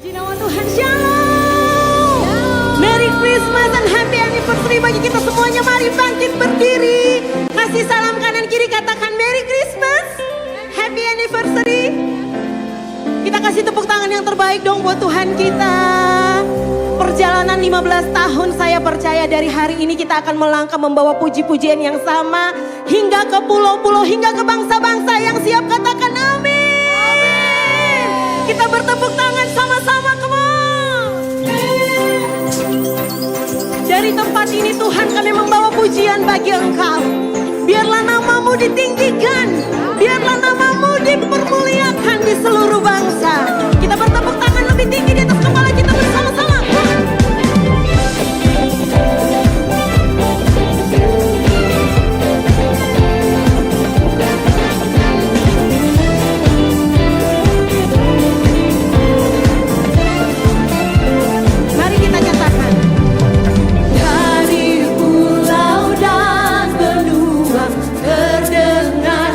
Puji nama Tuhan, Shalom. Merry Christmas and Happy Anniversary bagi kita semuanya. Mari bangkit berdiri. Kasih salam kanan kiri, katakan Merry Christmas, Happy Anniversary. Kita kasih tepuk tangan yang terbaik dong buat Tuhan kita. Perjalanan 15 tahun saya percaya dari hari ini kita akan melangkah membawa puji-pujian yang sama hingga ke pulau-pulau, hingga ke bangsa-bangsa yang siap, katakan amin. Kita bertepuk tangan sama-sama, come on. Dari tempat ini Tuhan kami membawa pujian bagi Engkau. Biarlah namamu ditinggikan, biarlah namamu dipermuliakan di seluruh bangsa. Kita bertepuk tangan lebih tinggi di atas kepala kita bersama-sama. Mari kita nyatakan. Dari pulau dan benua terdengar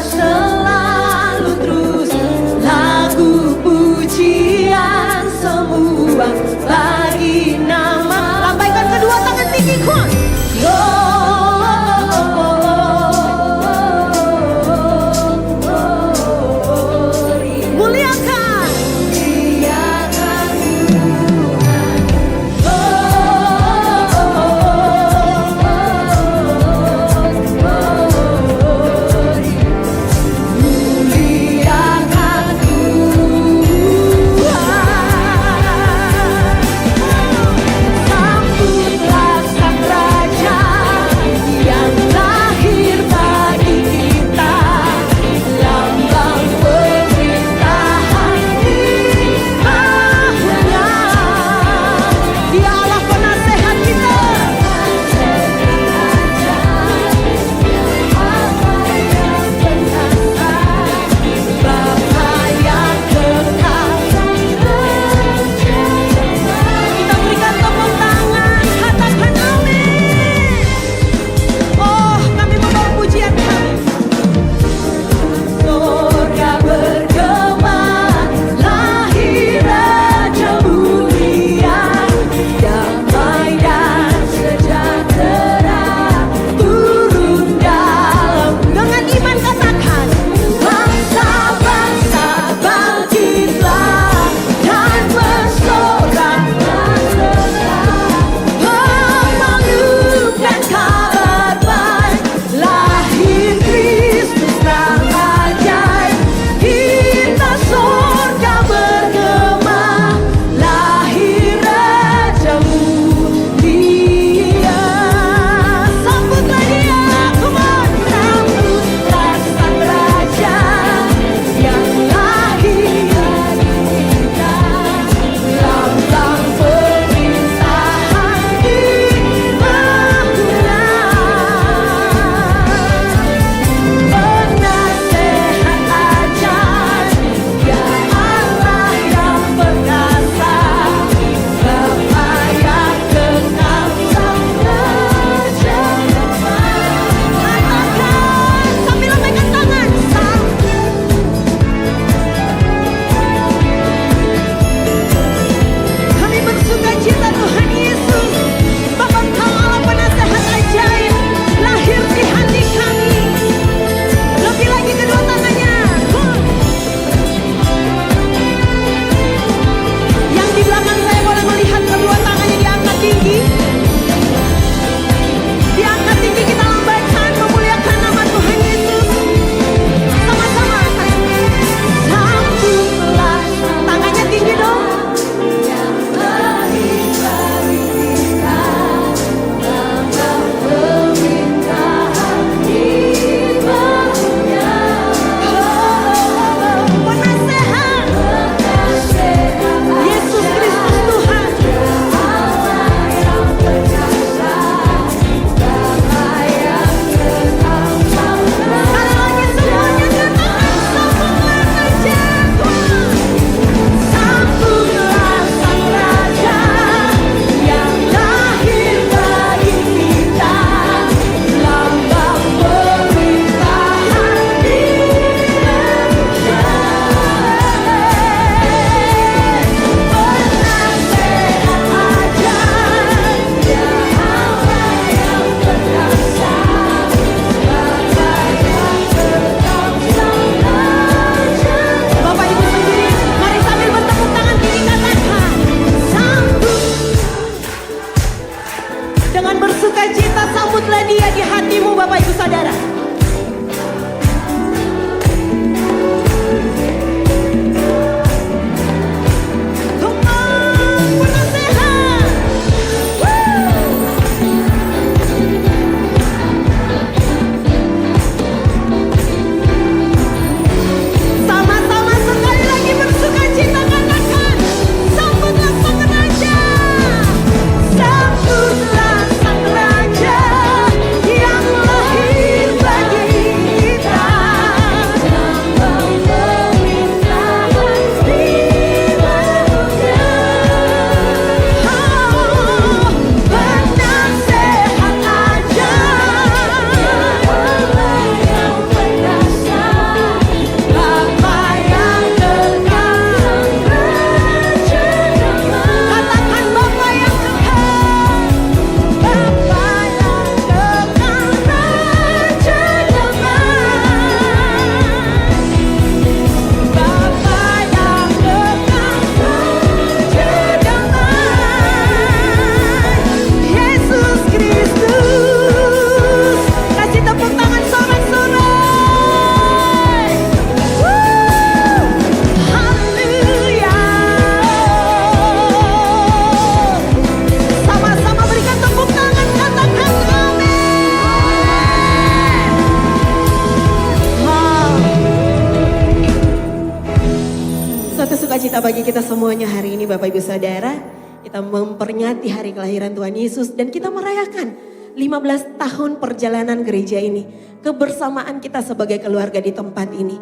sukacita bagi kita semuanya hari ini Bapak Ibu Saudara. Kita memperingati hari kelahiran Tuhan Yesus dan kita merayakan 15 tahun perjalanan gereja ini. Kebersamaan kita sebagai keluarga di tempat ini.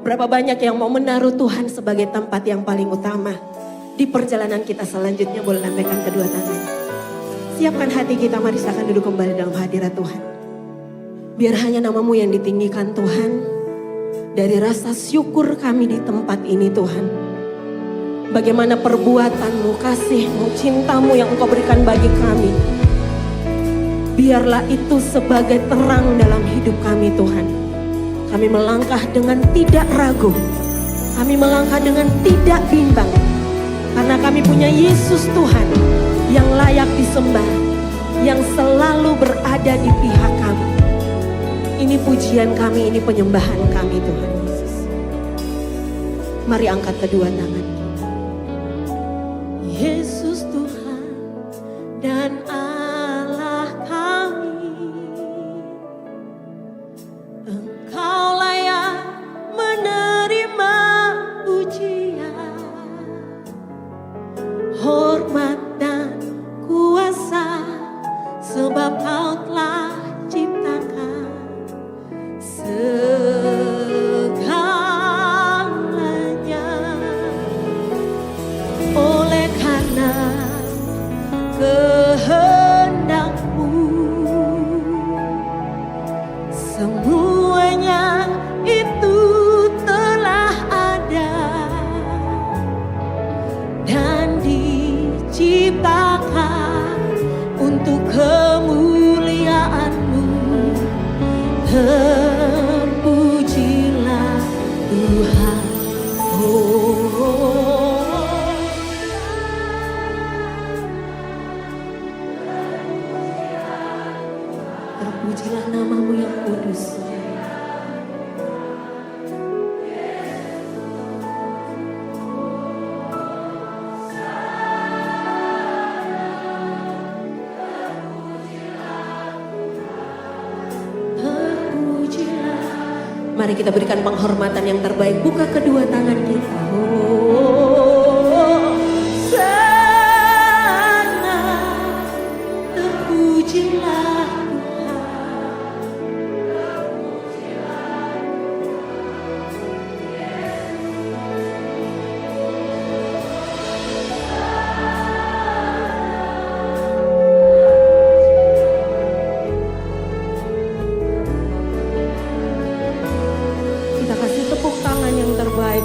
Berapa banyak yang mau menaruh Tuhan sebagai tempat yang paling utama. Di perjalanan kita selanjutnya boleh lambaikan kedua tangan. Siapkan hati kita, mari silakan duduk kembali dalam hadirat Tuhan. Biar hanya namamu yang ditinggikan Tuhan. Dari rasa syukur kami di tempat ini Tuhan. Bagaimana perbuatanmu, kasihmu, cintamu yang Engkau berikan bagi kami. Biarlah itu sebagai terang dalam hidup kami Tuhan. Kami melangkah dengan tidak ragu. Kami melangkah dengan tidak bimbang. Karena kami punya Yesus Tuhan yang layak disembah. Yang selalu berada di pihak kami. Ini pujian kami, ini penyembahan kami Tuhan Yesus. Mari angkat kedua tangan kita. Yesus Tuhan dan Allah kami. Engkau layak menerima pujian, hormat dan kuasa. Sebab Kau telah ciptakan segalanya. Oleh karena kehendak-Mu semuanya itu telah ada dan diciptakan untuk kemuliaan-Mu. Terpujilah Tuhan. Terpujilah namamu yang kudus. Mari kita berikan penghormatan yang terbaik. Buka kedua tangan kita. Sana terpujilah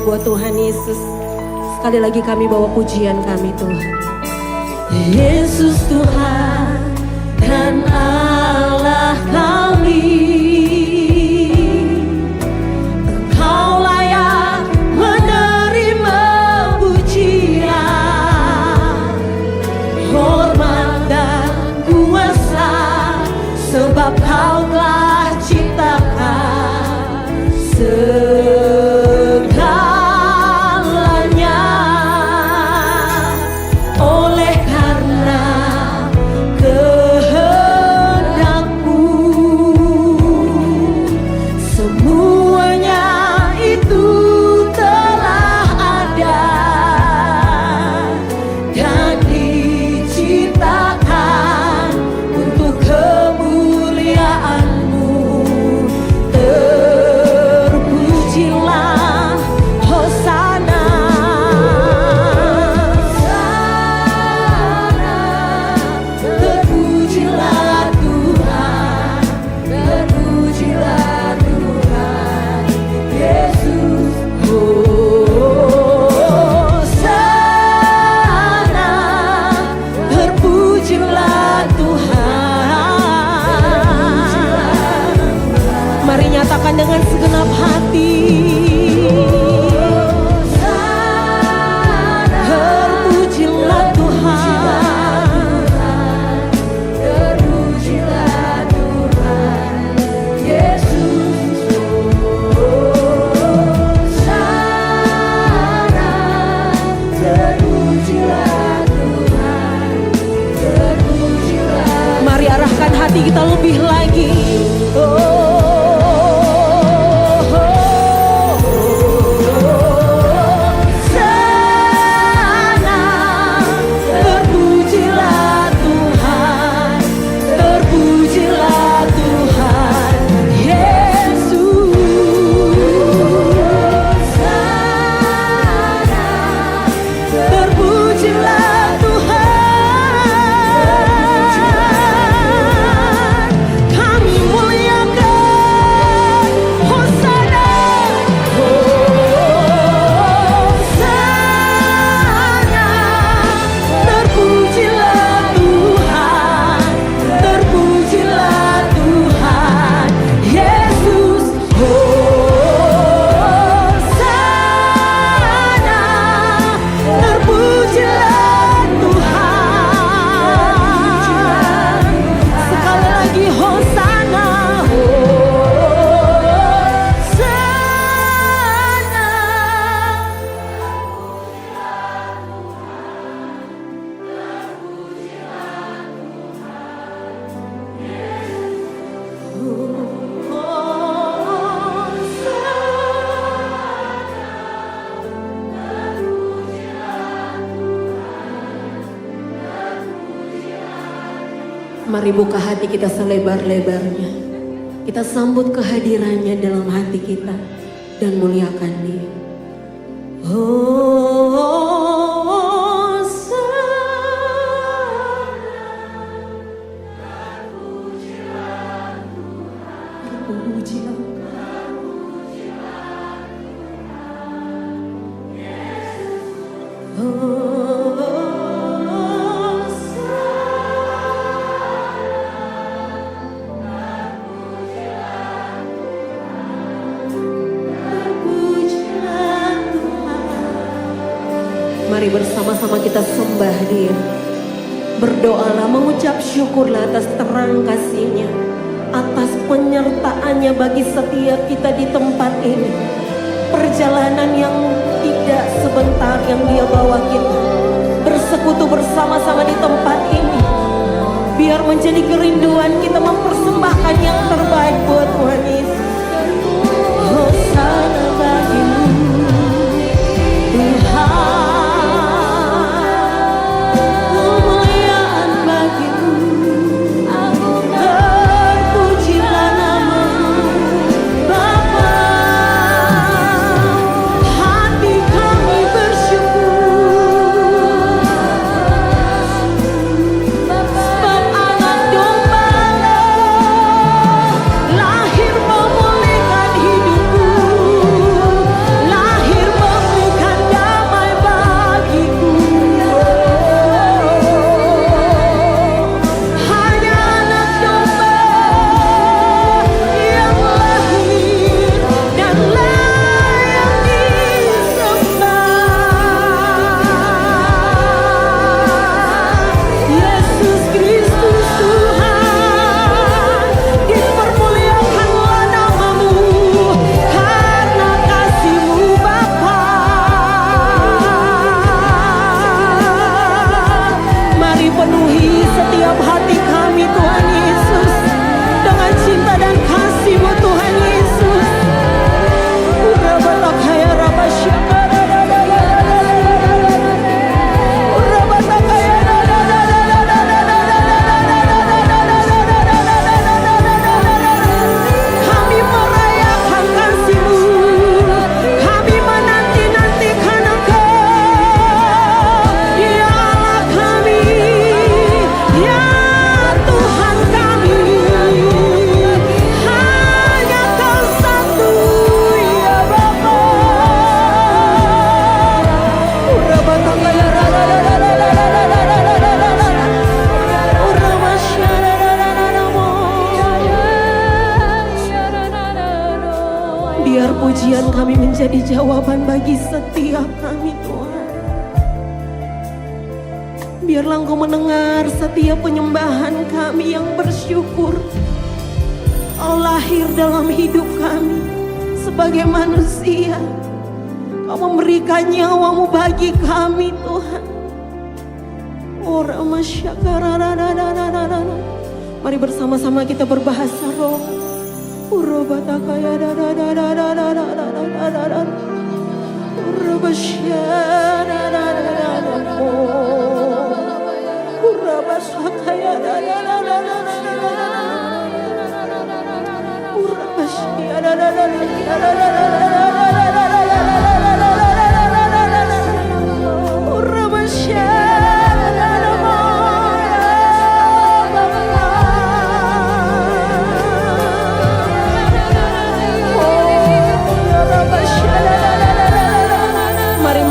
buat Tuhan Yesus. Sekali lagi kami bawa pujian kami Tuhan. Yesus Tuhan dan Allah kami. Engkau layak menerima pujian, hormat dan kuasa. Sebab Kau telah ciptakan segalanya. Oleh karena Mari buka hati kita selebar-lebarnya. Kita sambut kehadirannya dalam hati kita dan muliakan Dia. Mari bersama-sama kita sembah Dia. Berdoalah, mengucap syukurlah atas terang kasih-Nya, atas penyertaannya bagi setiap kita di tempat ini. Perjalanan yang tidak sebentar yang Dia bawa kita, bersekutu bersama-sama di tempat ini. Biar menjadi kerinduan kita mempersembahkan yang terbaik buat Tuhan Yesus. Hosana bagimu Tuhan. Pujian kami menjadi jawaban bagi setiap kami, Tuhan. Biarlah Engkau mendengar setiap penyembahan kami yang bersyukur. Kau lahir dalam hidup kami sebagai manusia. Kau memberikan nyawamu bagi kami, Tuhan. Mari bersama-sama kita berbahasa roh.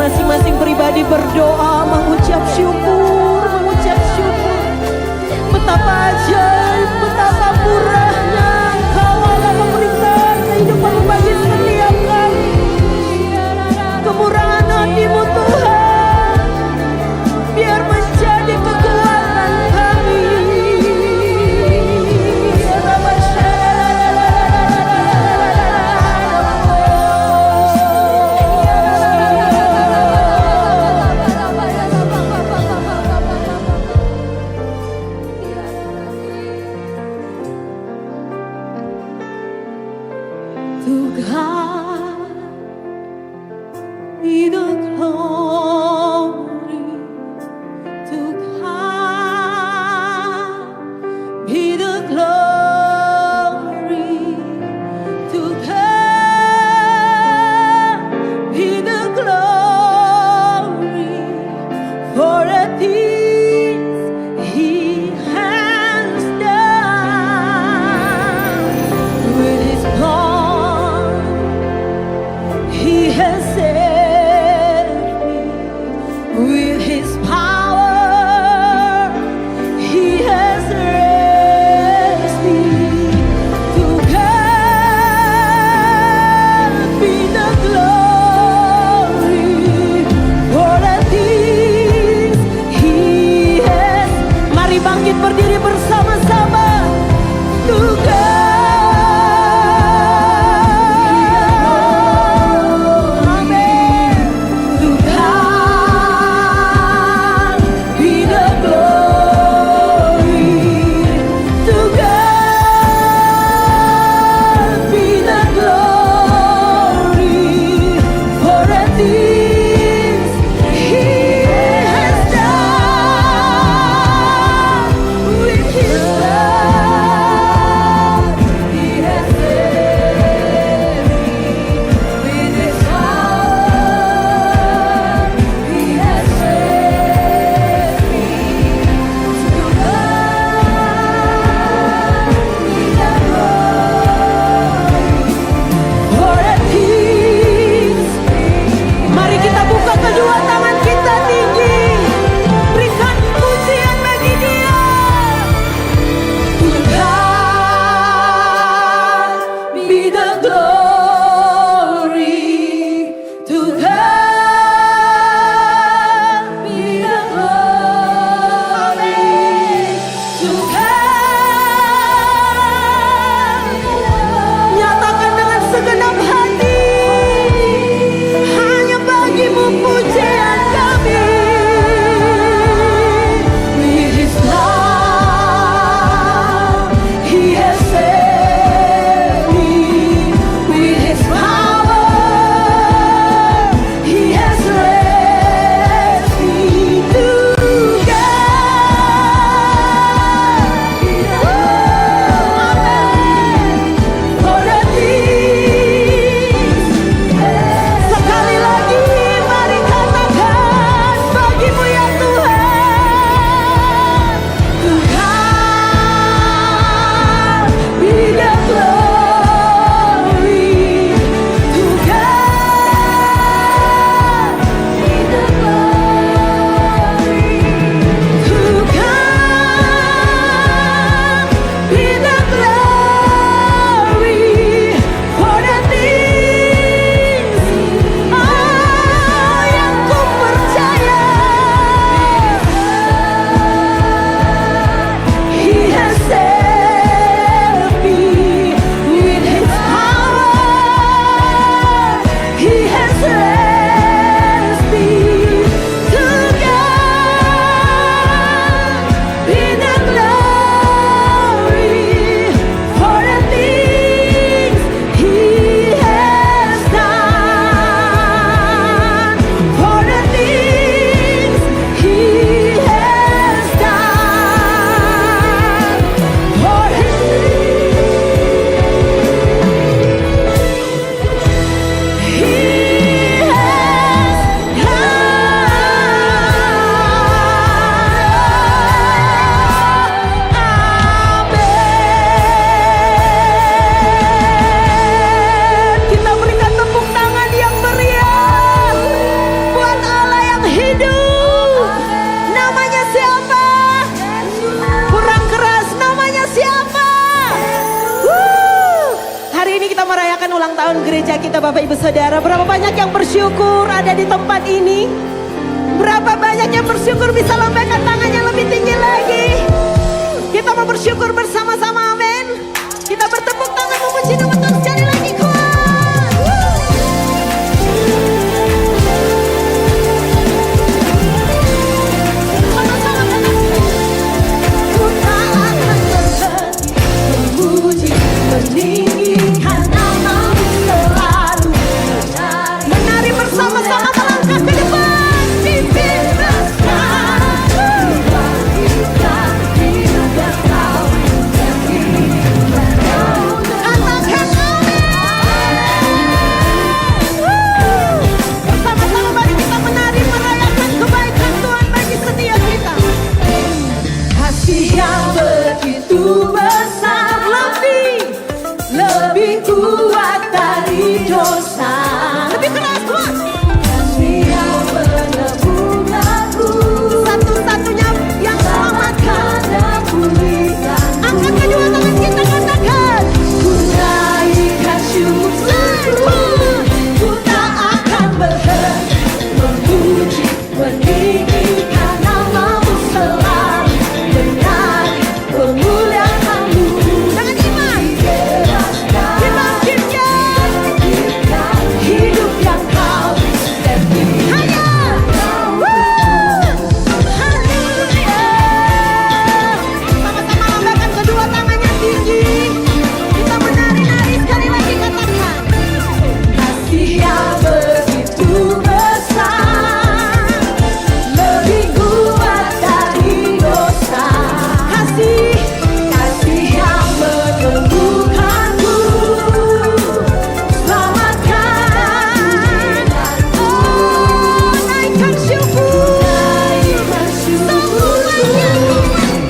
Masing-masing pribadi berdoa, mengucap syukur, betapa ajaib, betapa murahnya Engkau Allah memberikan kehidupan bagi setiap kami. Kemurahan hati-Mu Tuhan, biar menjadi kekuatan kami. Bapak Ibu Saudara? Berapa banyak yang bersyukur ada di tempat ini? Berapa banyak yang bersyukur bisa lambaikan tangannya lebih tinggi lagi? Kita mau bersyukur bersama-sama, amin. Kita bertepuk tangan memuji nama Tuhan sekali lagi, kuat. Sama-sama katakan. Ku tak akan berhenti memuji, meninggikan nama-Mu selalu. Menari bersama-sama melangkah ke depan. Dibebaskan. Bersama-sama mari kita menari merayakan kebaikan Tuhan bagi setiap kita. Kasih yang begitu besar, lebih kuat dari dosa. Lebih keras, Tuhan. Kasih yang menebus aku, satu-satunya yang selamatkan dan pulihkan. Angkat kedua tangan kita, katakan. Ku naikkan syukur, ku tak akan berhenti memuji, meninggikan nama-Mu selalu. Menari memuliakan-Mu dengan iman. Dibangkitkan hidup yang Kau beri. Hanya haleluya. Sama-sama lambaikan kedua tangannya tinggi. Kita menari-nari sekali lagi, katakan. Kasih yang begitu besar, lebih kuat dari dosa. Kasih yang menyembuhkanku, selamatkan. Oh, naikkan syukur, semuanya.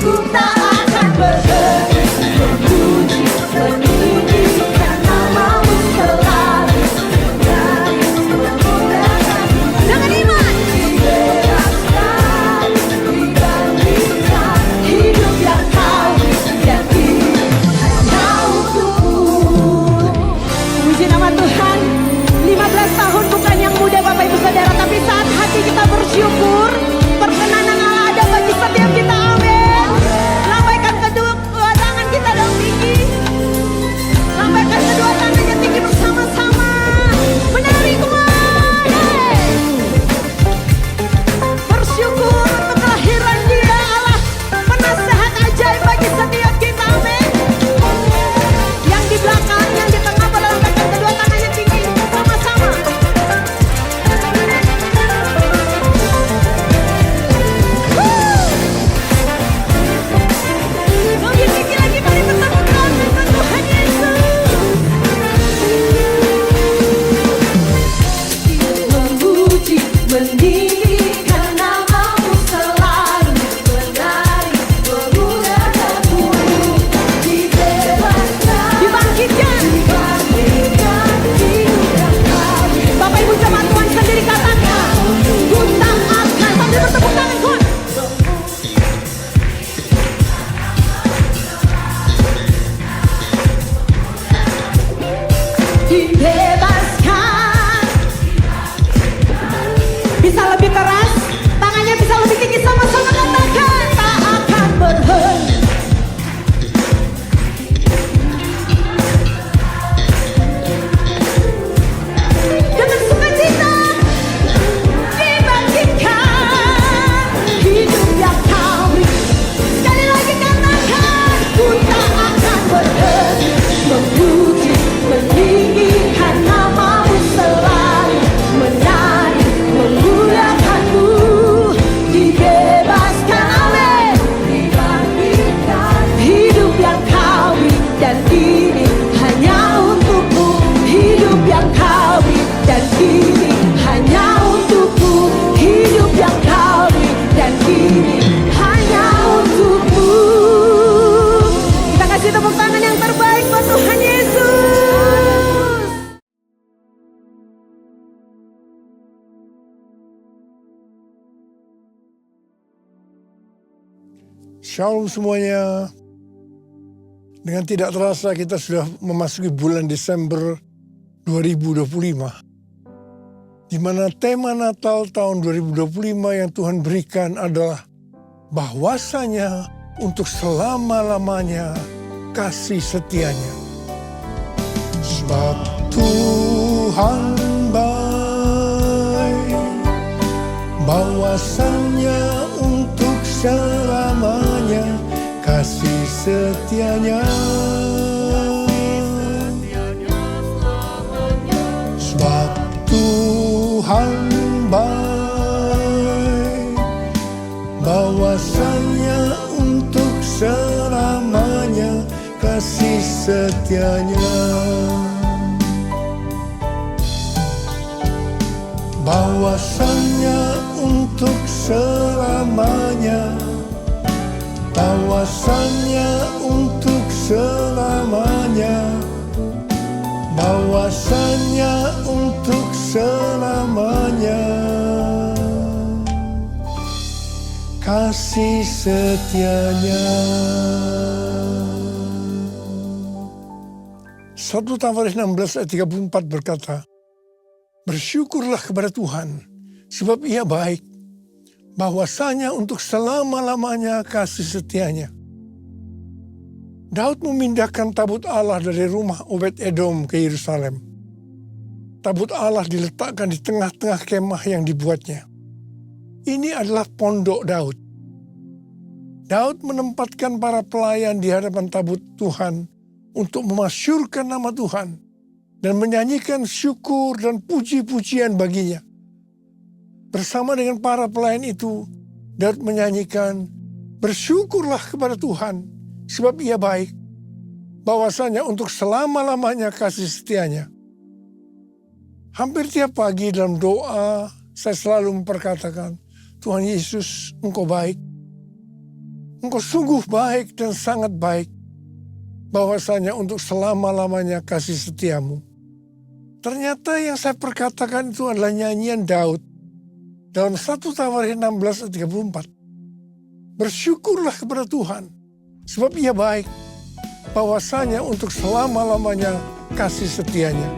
Ku tak akan berhenti memuji, meninggikan nama-Mu selalu. Dengan iman. Dibebaskan, digantikan hidup yang Kau beri hanya untukmu. Puji nama Tuhan. 15 tahun bukan yang muda Bapak Ibu Saudara, tapi saat hati kita bersyukur, perkenanan Allah ada bagi setiap kita, amin. Lambaikan kedua tangan kita dalam tinggi. Lambaikan kedua tangannya tinggi bersama-sama. Menari kuat. Bersyukur untuk kelahiran Dia, Allah penasehat ajaib bagi setiap kita, amin. Yang di belakang, yang di tengah, lambaikan kedua tangannya tinggi bersama-sama. Lebih tinggi lagi, mari bertepuk tangan dengan Tuhan Yesus. Memuji, meninggikan nama-Mu selalu. Menari, memuliakan-Mu. Dibebaskan, dibangkitkan hidup yang Kau beri. Bapak Ibu jemaat Tuhan sendiri katakan. Ku tak akan, sambil bertepuk tangan, Tuhan. Dibebaskan. Bisa lebih keras, tangannya bisa lebih tinggi, sama-sama katakan. Tak akan berhenti. Dengan sukacita, dibangkitkan hidup yang Kau beri. Sekali lagi katakan. Ku tak akan berhenti memuji, meninggikan nama-Mu selalu. Menari, memuliakan-Mu. Dibebaskan, amin. Dibangkitkan hidup yang Kau beri, dan ini hanya untukmu. Hidup yang Kau beri, dan ini hanya untukmu. Hidup yang Kau beri, dan ini hanya untukmu. Kita kasih tepuk tangan yang terbaik buat Tuhan Yesus. Shalom semuanya. Dengan tidak terasa kita sudah memasuki bulan Desember 2025, di mana tema Natal tahun 2025 yang Tuhan berikan adalah bahwasanya untuk selama-lamanya kasih setianya. Sebab Tuhan baik, bahwasanya untuk selamanya kasih setianya. Sebab Tuhan baik, bahwasanya untuk selamanya kasih setianya. Bahwasanya untuk selamanya, bahwasanya untuk selamanya, bahwasanya untuk selamanya kasih setianya. 1 Tawarikh 16 ayat 34 berkata, bersyukurlah kepada Tuhan, sebab Ia baik, bahwasanya untuk selama-lamanya kasih setianya. Daud memindahkan tabut Allah dari rumah Obed-Edom ke Yerusalem. Tabut Allah diletakkan di tengah-tengah kemah yang dibuatnya. Ini adalah pondok Daud. Daud menempatkan para pelayan di hadapan tabut Tuhan untuk memasyurkan nama Tuhan dan menyanyikan syukur dan puji-pujian baginya. Bersama dengan para pelayan itu, Daud menyanyikan, bersyukurlah kepada Tuhan, sebab Ia baik, bahwasanya untuk selama-lamanya kasih setianya. Hampir tiap pagi dalam doa, saya selalu memperkatakan, Tuhan Yesus, Engkau baik. Engkau sungguh baik dan sangat baik, bahwasanya untuk selama-lamanya kasih setiamu. Ternyata yang saya perkatakan itu adalah nyanyian Daud dalam 1 Tawarikh 16 ayat 34. Bersyukurlah kepada Tuhan, sebab Ia baik, bahwasanya untuk selama-lamanya kasih setianya.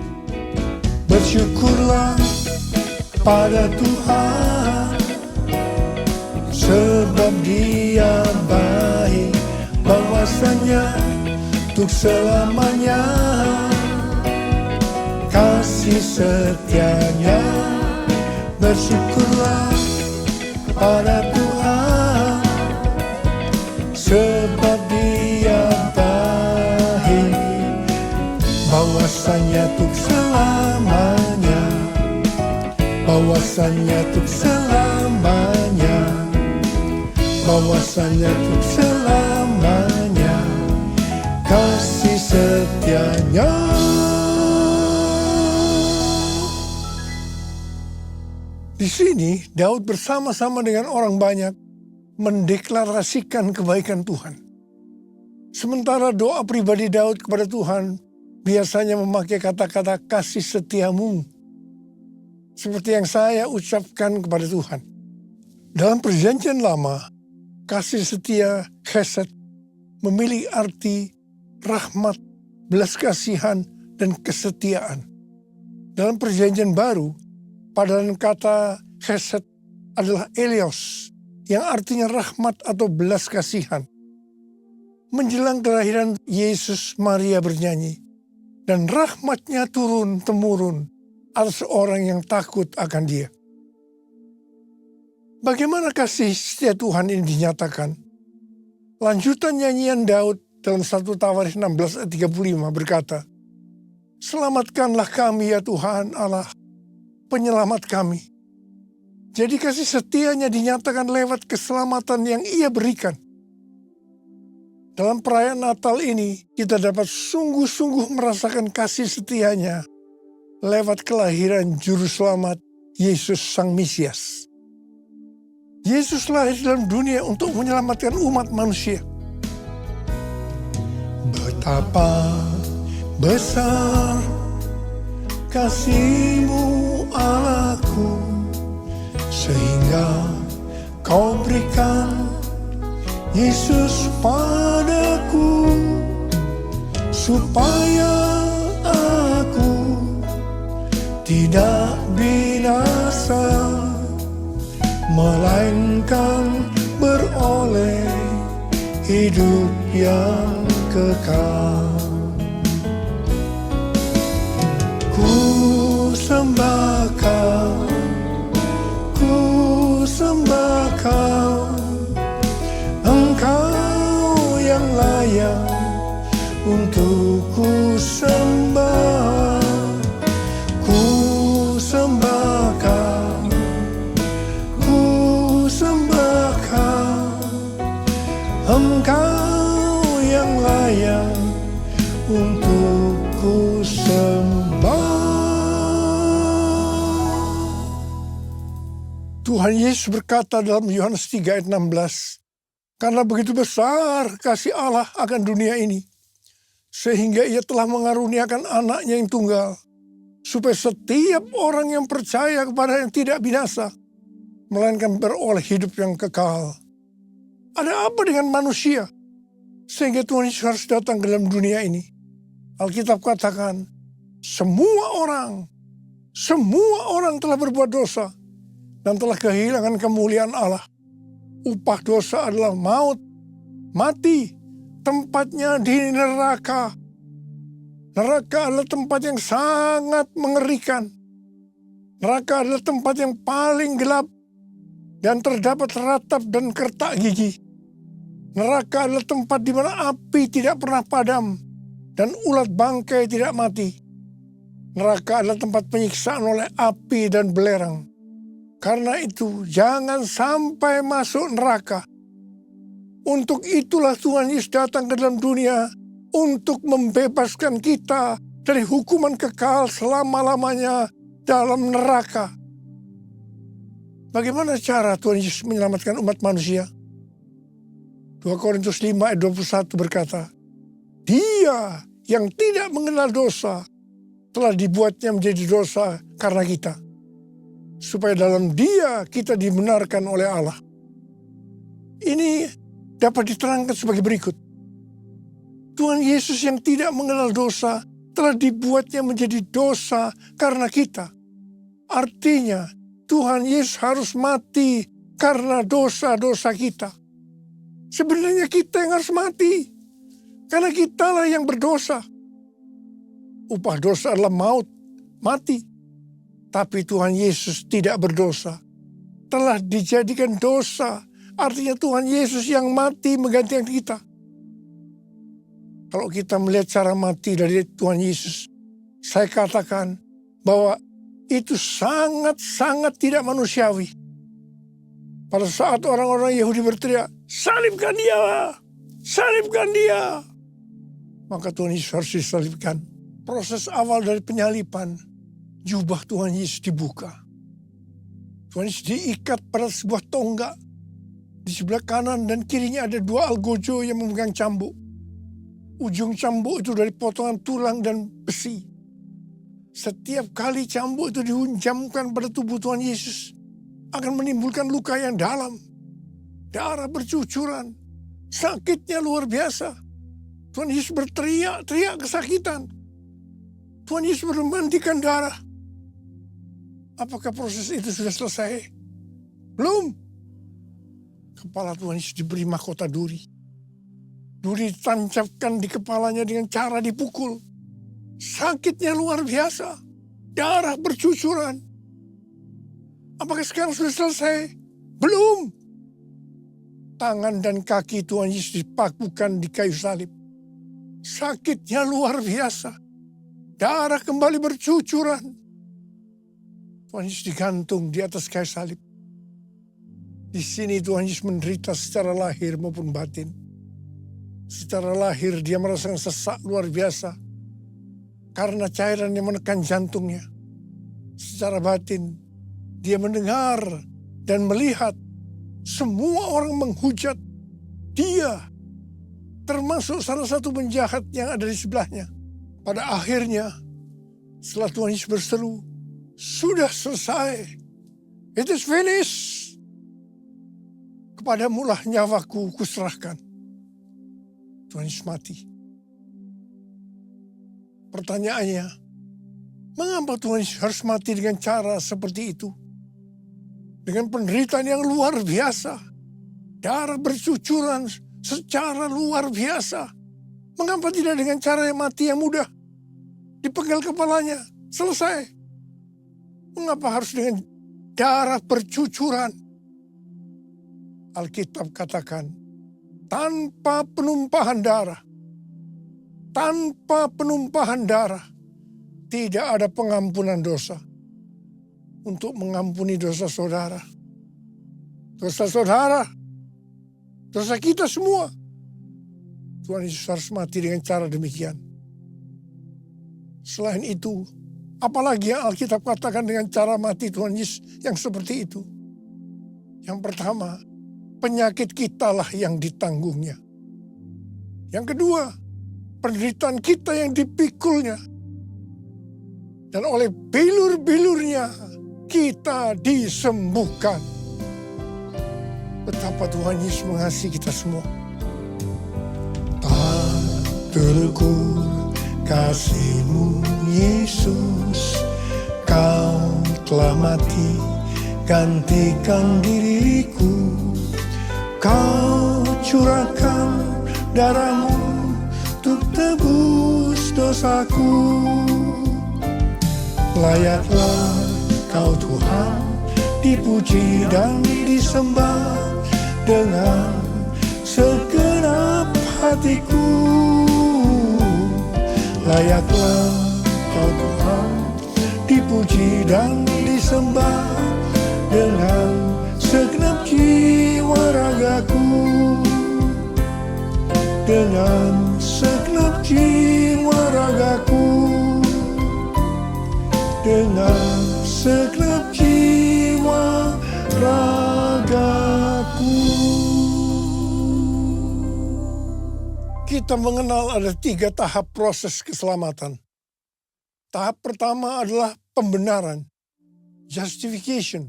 Bersyukurlah pada Tuhan, sebab Dia baik, bahwasanya untuk selamanya kasih setianya. Bersyukurlah pada Tuhan, sebab Dia baik, bahwasanya untuk selamanya, bahwasanya untuk selamanya, bahwasanya untuk selamanya kasih setianya. Di sini Daud bersama-sama dengan orang banyak mendeklarasikan kebaikan Tuhan. Sementara doa pribadi Daud kepada Tuhan biasanya memakai kata-kata kasih setiamu, seperti yang saya ucapkan kepada Tuhan. Dalam Perjanjian Lama, kasih setia chesed memiliki arti rahmat, belas kasihan, dan kesetiaan. Dalam Perjanjian Baru, padanan kata chesed adalah eleos, yang artinya rahmat atau belas kasihan. Menjelang kelahiran Yesus, Maria bernyanyi, dan rahmatnya turun-temurun atas orang yang takut akan Dia. Bagaimana kasih setia Tuhan ini dinyatakan? Lanjutan nyanyian Daud dalam 1 Tawarikh 16 ayat 35 berkata, selamatkanlah kami ya Tuhan Allah, penyelamat kami. Jadi kasih setianya dinyatakan lewat keselamatan yang Ia berikan. Dalam perayaan Natal ini, kita dapat sungguh-sungguh merasakan kasih setianya lewat kelahiran Juru Selamat Yesus Sang Mesias. Yesus lahir dalam dunia untuk menyelamatkan umat manusia. Betapa besar kasih-Mu Allahku, sehingga Kau berikan Yesus padaku, supaya aku hidup yang kekal. Ku sembah Kau, ku sembah Kau, Engkau yang layak untuk ku sembah. Ku sembah Kau, ku sembah Kau, Engkau yang layak untuk ku sembah. Tuhan Yesus berkata dalam Yohanes 3 ayat 16, karena begitu besar kasih Allah akan dunia ini, sehingga Ia telah mengaruniakan anaknya yang tunggal, supaya setiap orang yang percaya kepada yang tidak binasa, melainkan beroleh hidup yang kekal. Ada apa dengan manusia sehingga Tuhan Yesus harus datang ke dalam dunia ini? Alkitab katakan, semua orang telah berbuat dosa dan telah kehilangan kemuliaan Allah. Upah dosa adalah maut, mati, tempatnya di neraka. Neraka adalah tempat yang sangat mengerikan. Neraka adalah tempat yang paling gelap dan terdapat ratap dan kertak gigi. Neraka adalah tempat di mana api tidak pernah padam dan ulat bangkai tidak mati. Neraka adalah tempat penyiksaan oleh api dan belerang. Karena itu, jangan sampai masuk neraka. Untuk itulah Tuhan Yesus datang ke dalam dunia untuk membebaskan kita dari hukuman kekal selama-lamanya dalam neraka. Bagaimana cara Tuhan Yesus menyelamatkan umat manusia? 2 Korintus 5 ayat 21 berkata, Dia yang tidak mengenal dosa telah dibuatnya menjadi dosa karena kita, supaya dalam Dia kita dibenarkan oleh Allah. Ini dapat diterangkan sebagai berikut. Tuhan Yesus yang tidak mengenal dosa telah dibuatnya menjadi dosa karena kita. Artinya, Tuhan Yesus harus mati karena dosa-dosa kita. Sebenarnya kita yang harus mati, karena kitalah yang berdosa. Upah dosa adalah maut, mati. Tapi Tuhan Yesus tidak berdosa, telah dijadikan dosa. Artinya Tuhan Yesus yang mati menggantikan kita. Kalau kita melihat cara mati dari Tuhan Yesus, saya katakan bahwa itu sangat-sangat tidak manusiawi. Pada saat orang-orang Yahudi berteriak, salibkan dia, salibkan dia, maka Tuhan Yesus harus disalibkan. Proses awal dari penyalipan, jubah Tuhan Yesus dibuka. Tuhan Yesus diikat pada sebuah tonggak. Di sebelah kanan dan kirinya ada 2 algojo yang memegang cambuk. Ujung cambuk itu dari potongan tulang dan besi. Setiap kali cambuk itu dihunjamkan pada tubuh Tuhan Yesus, akan menimbulkan luka yang dalam. Darah bercucuran. Sakitnya luar biasa. Tuhan Yesus berteriak-teriak kesakitan. Tuhan Yesus memandikan darah. Apakah proses itu sudah selesai? Belum. Kepala Tuhan Yesus diberi mahkota duri. Duri ditancapkan di kepalanya dengan cara dipukul. Sakitnya luar biasa. Darah bercucuran. Apakah sekarang sudah selesai? Belum. Tangan dan kaki Tuhan Yesus dipakukan di kayu salib. Sakitnya luar biasa. Darah kembali bercucuran. Tuhan Yesus digantung di atas kayu salib. Di sini Tuhan Yesus menderita secara lahir maupun batin. Secara lahir dia merasakan sesak luar biasa karena cairan yang menekan jantungnya. Secara batin dia mendengar dan melihat semua orang menghujat dia, termasuk salah satu penjahat yang ada di sebelahnya. Pada akhirnya setelah Tuhan Yesus berseru, sudah selesai, it is finished, kepadamulah nyawaku kuserahkan. Tuhan Yesus mati. Pertanyaannya, mengapa Tuhan Yesus harus mati dengan cara seperti itu? Dengan penderitaan yang luar biasa, darah bercucuran, secara luar biasa. Mengapa tidak dengan cara yang mati yang mudah? Dipenggal kepalanya, selesai. Mengapa harus dengan darah bercucuran? Alkitab katakan, tanpa penumpahan darah, tidak ada pengampunan dosa. Untuk mengampuni dosa saudara, dosa kita semua, Tuhan Yesus harus mati dengan cara demikian. Selain itu, apalagi yang Alkitab katakan dengan cara mati Tuhan Yesus yang seperti itu? Yang pertama, penyakit kitalah yang ditanggungnya. Yang kedua, penderitaan kita yang dipikulnya. Dan oleh bilur-bilurnya kita disembuhkan. Betapa Tuhan Yesus mengasihi kita semua. Tak terukur kasih-Mu Yesus, Kau telah mati gantikan diriku. Kau curahkan darah-Mu untuk tebus dosaku. Layaklah Kau Tuhan dipuji dan disembah dengan segenap hatiku. Layaklah Kau Tuhan dipuji dan disembah dengan segenap jiwa ragaku. Dengan segenap jiwa ragaku. Dengan segenap jiwa ragaku. Kita mengenal ada 3 tahap proses keselamatan. Tahap pertama adalah pembenaran, justification.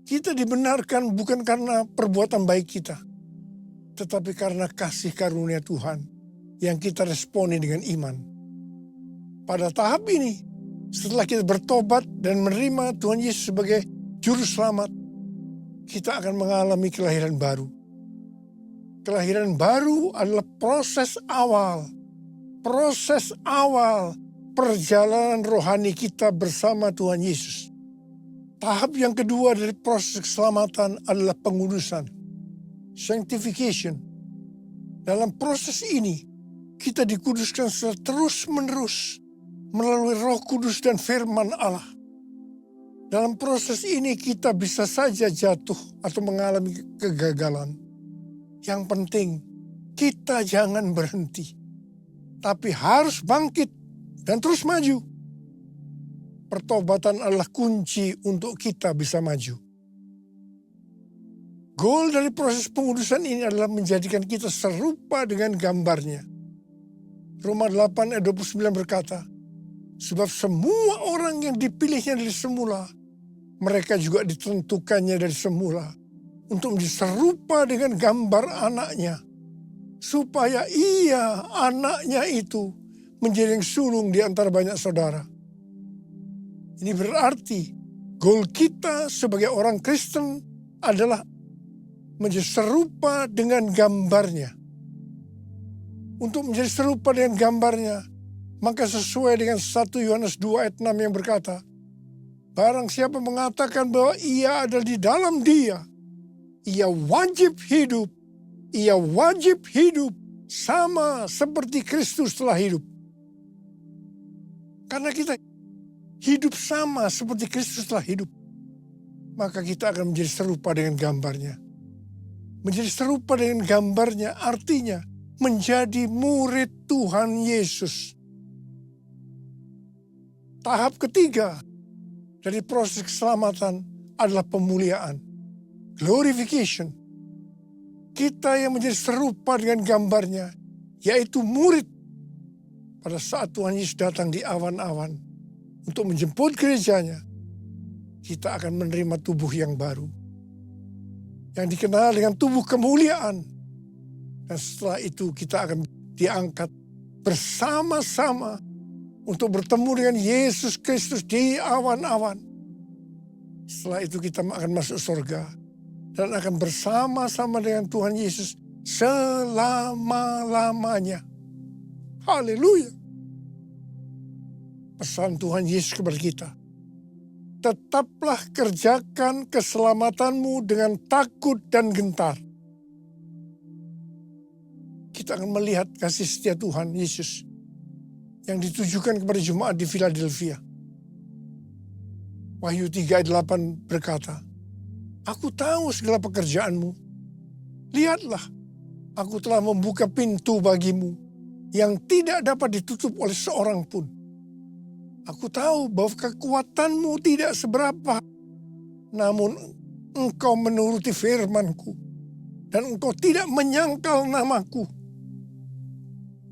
Kita dibenarkan bukan karena perbuatan baik kita, tetapi karena kasih karunia Tuhan yang kita responi dengan iman. Pada tahap ini, setelah kita bertobat dan menerima Tuhan Yesus sebagai Juru Selamat, kita akan mengalami kelahiran baru. Kelahiran baru adalah proses awal perjalanan rohani kita bersama Tuhan Yesus. Tahap yang kedua dari proses keselamatan adalah pengudusan, sanctification. Dalam proses ini, kita dikuduskan secara terus-menerus melalui Roh Kudus dan firman Allah. Dalam proses ini kita bisa saja jatuh atau mengalami kegagalan. Yang penting, kita jangan berhenti, tapi harus bangkit dan terus maju. Pertobatan adalah kunci untuk kita bisa maju. Goal dari proses pengudusan ini adalah menjadikan kita serupa dengan gambarnya. Roma 8 ayat 29 berkata, sebab semua orang yang dipilihnya dari semula, mereka juga ditentukannya dari semula untuk menjadi serupa dengan gambar anaknya, supaya ia, anaknya itu, menjadi yang sulung di antara banyak saudara. Ini berarti goal kita sebagai orang Kristen adalah menjadi serupa dengan gambarnya. Untuk menjadi serupa dengan gambarnya, maka sesuai dengan 1 Yohanes 2 ayat 6 yang berkata, barang siapa mengatakan bahwa ia adalah di dalam dia, ia wajib hidup sama seperti Kristus telah hidup. Karena kita hidup sama seperti Kristus telah hidup, maka kita akan menjadi serupa dengan gambarnya. Menjadi serupa dengan gambarnya artinya menjadi murid Tuhan Yesus. Tahap ketiga dari proses keselamatan adalah pemuliaan, glorification. Kita yang menjadi serupa dengan gambarnya, yaitu murid. Pada saat Tuhan Yesus datang di awan-awan untuk menjemput gerejanya, kita akan menerima tubuh yang baru, yang dikenal dengan tubuh kemuliaan. Dan setelah itu kita akan diangkat bersama-sama untuk bertemu dengan Yesus Kristus di awan-awan. Setelah itu kita akan masuk surga dan akan bersama-sama dengan Tuhan Yesus selama-lamanya. Haleluya. Pesan Tuhan Yesus kepada kita. Tetaplah kerjakan keselamatanmu dengan takut dan gentar. Kita akan melihat kasih setia Tuhan Yesus yang ditujukan kepada jemaat di Philadelphia. Wahyu 3 ayat 8 berkata, "Aku tahu segala pekerjaanmu. Lihatlah, aku telah membuka pintu bagimu yang tidak dapat ditutup oleh seorang pun. Aku tahu bahwa kekuatanmu tidak seberapa, namun engkau menuruti firman-Ku dan engkau tidak menyangkal namaku."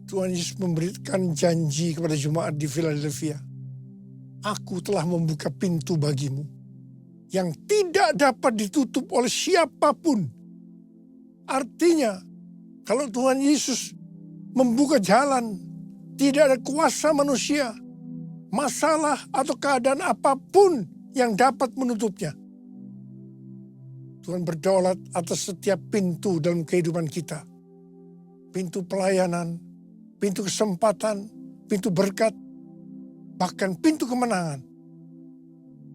Tuhan Yesus memberikan janji kepada jemaat di Philadelphia. Aku telah membuka pintu bagimu yang tidak dapat ditutup oleh siapapun. Artinya, kalau Tuhan Yesus membuka jalan, tidak ada kuasa manusia, masalah atau keadaan apapun yang dapat menutupnya. Tuhan berdaulat atas setiap pintu dalam kehidupan kita. Pintu pelayanan, pintu kesempatan, pintu berkat, bahkan pintu kemenangan.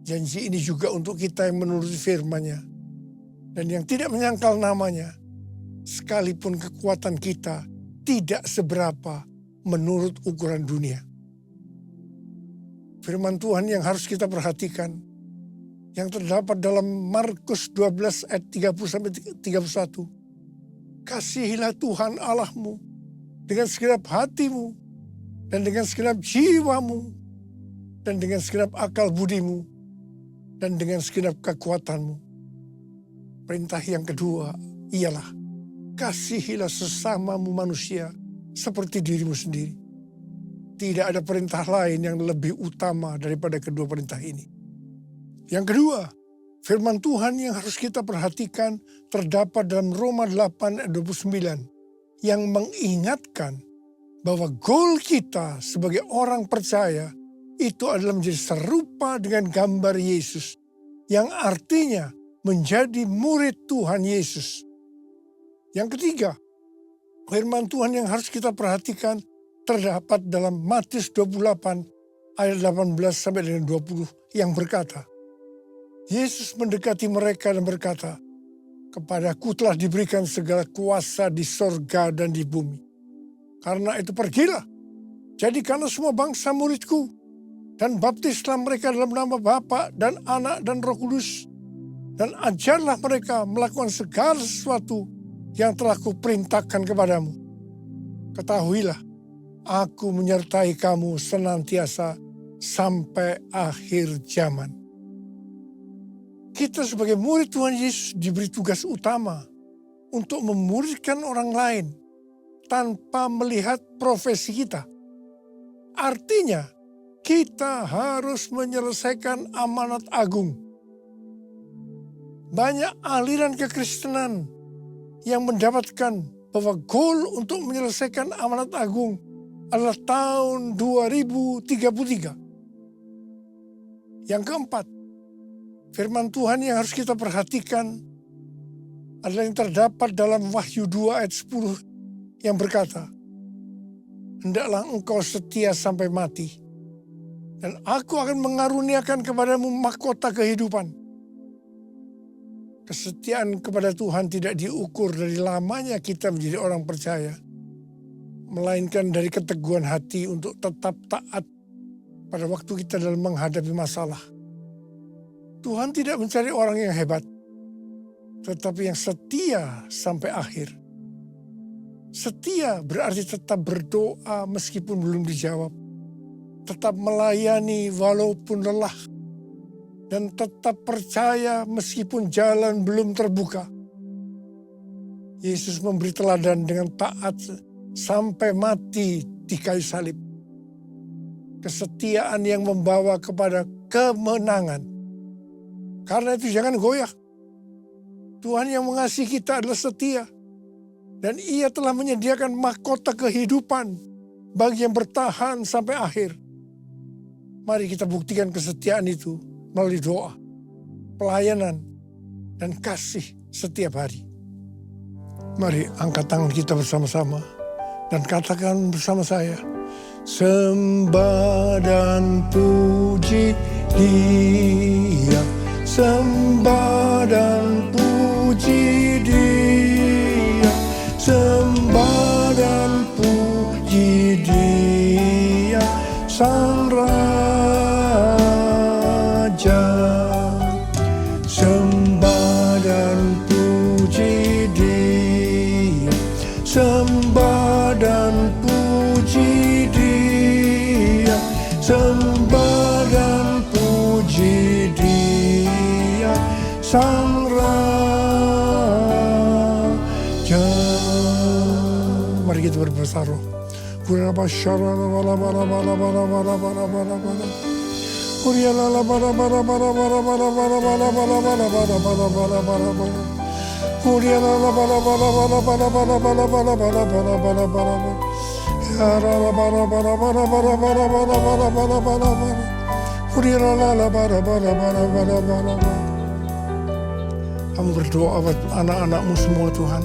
Janji ini juga untuk kita yang menuruti firman-Nya dan yang tidak menyangkal namanya, sekalipun kekuatan kita tidak seberapa menurut ukuran dunia. Firman Tuhan yang harus kita perhatikan, yang terdapat dalam Markus 12 ayat 30-31. Kasihilah Tuhan Allahmu dengan segenap hatimu, dan dengan segenap jiwamu, dan dengan segenap akal budimu, dan dengan segenap kekuatanmu. Perintah yang kedua ialah, kasihilah sesamamu manusia seperti dirimu sendiri. Tidak ada perintah lain yang lebih utama daripada kedua perintah ini. Yang kedua, firman Tuhan yang harus kita perhatikan terdapat dalam Roma 8 ayat 29 yang mengingatkan bahwa goal kita sebagai orang percaya itu adalah menjadi serupa dengan gambar Yesus, yang artinya menjadi murid Tuhan Yesus. Yang ketiga, firman Tuhan yang harus kita perhatikan terdapat dalam Matius 28 ayat 18 sampai dengan 20 yang berkata, Yesus mendekati mereka dan berkata, "Kepadaku telah diberikan segala kuasa di sorga dan di bumi. Karena itu pergilah, jadikanlah semua bangsa muridku, dan baptislah mereka dalam nama Bapa dan Anak dan Roh Kudus, dan ajarlah mereka melakukan segala sesuatu yang telah kuperintahkan kepadamu. Ketahuilah, aku menyertai kamu senantiasa sampai akhir zaman." Kita sebagai murid Tuhan Yesus diberi tugas utama untuk memuridkan orang lain tanpa melihat profesi kita. Artinya, kita harus menyelesaikan amanat agung. Banyak aliran kekristenan yang mendapatkan bahwa goal untuk menyelesaikan amanat agung adalah tahun 2033. Yang keempat, firman Tuhan yang harus kita perhatikan adalah yang terdapat dalam Wahyu 2 ayat 10 yang berkata, "Hendaklah engkau setia sampai mati, dan aku akan mengaruniakan kepadamu mahkota kehidupan." Kesetiaan kepada Tuhan tidak diukur dari lamanya kita menjadi orang percaya, melainkan dari keteguhan hati untuk tetap taat pada waktu kita dalam menghadapi masalah. Tuhan tidak mencari orang yang hebat, tetapi yang setia sampai akhir. Setia berarti tetap berdoa meskipun belum dijawab, tetap melayani walaupun lelah, dan tetap percaya meskipun jalan belum terbuka. Yesus memberi teladan dengan taat sampai mati di kayu salib. Kesetiaan yang membawa kepada kemenangan. Karena itu jangan goyah. Tuhan yang mengasihi kita adalah setia. Dan Ia telah menyediakan mahkota kehidupan bagi yang bertahan sampai akhir. Mari kita buktikan kesetiaan itu melalui doa, pelayanan, dan kasih setiap hari. Mari angkat tangan kita bersama-sama dan katakan bersama saya. Sembah dan puji Dia, sembah dan puji Dia, sembah dan puji Dia, Sang Raja. Sembah dan puji Dia, sembah dan puji Dia, sembah dan puji Dia, Sang Raja. Mari kita berbersatu. Kamu berdoa buat anak-anakmu semua, Tuhan.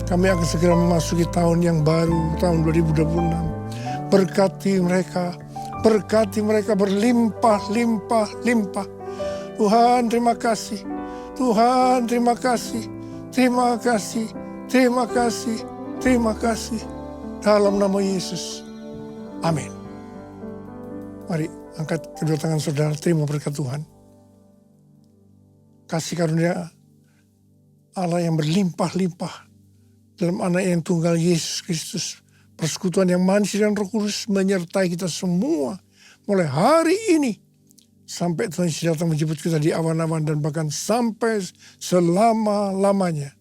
Kami akan segera memasuki tahun yang baru, tahun 2026. Berkati mereka berlimpah-limpah-limpah. Tuhan, terima kasih. Tuhan, terima kasih. Terima kasih, terima kasih, terima kasih. Dalam nama Yesus. Amin. Mari angkat kedua tangan saudara, terima berkat Tuhan. Kasih karunia Allah yang berlimpah-limpah dalam anak yang tunggal Yesus Kristus. Persekutuan yang manis dan Roh Kudus menyertai kita semua mulai hari ini sampai Tuhan Yesus datang menjemput kita di awan-awan dan bahkan sampai selama-lamanya.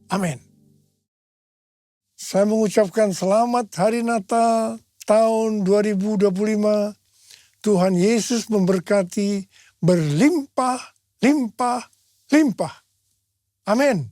Amin. Saya mengucapkan selamat Hari Natal tahun 2025. Tuhan Yesus memberkati berlimpah-limpah-limpah. Amin.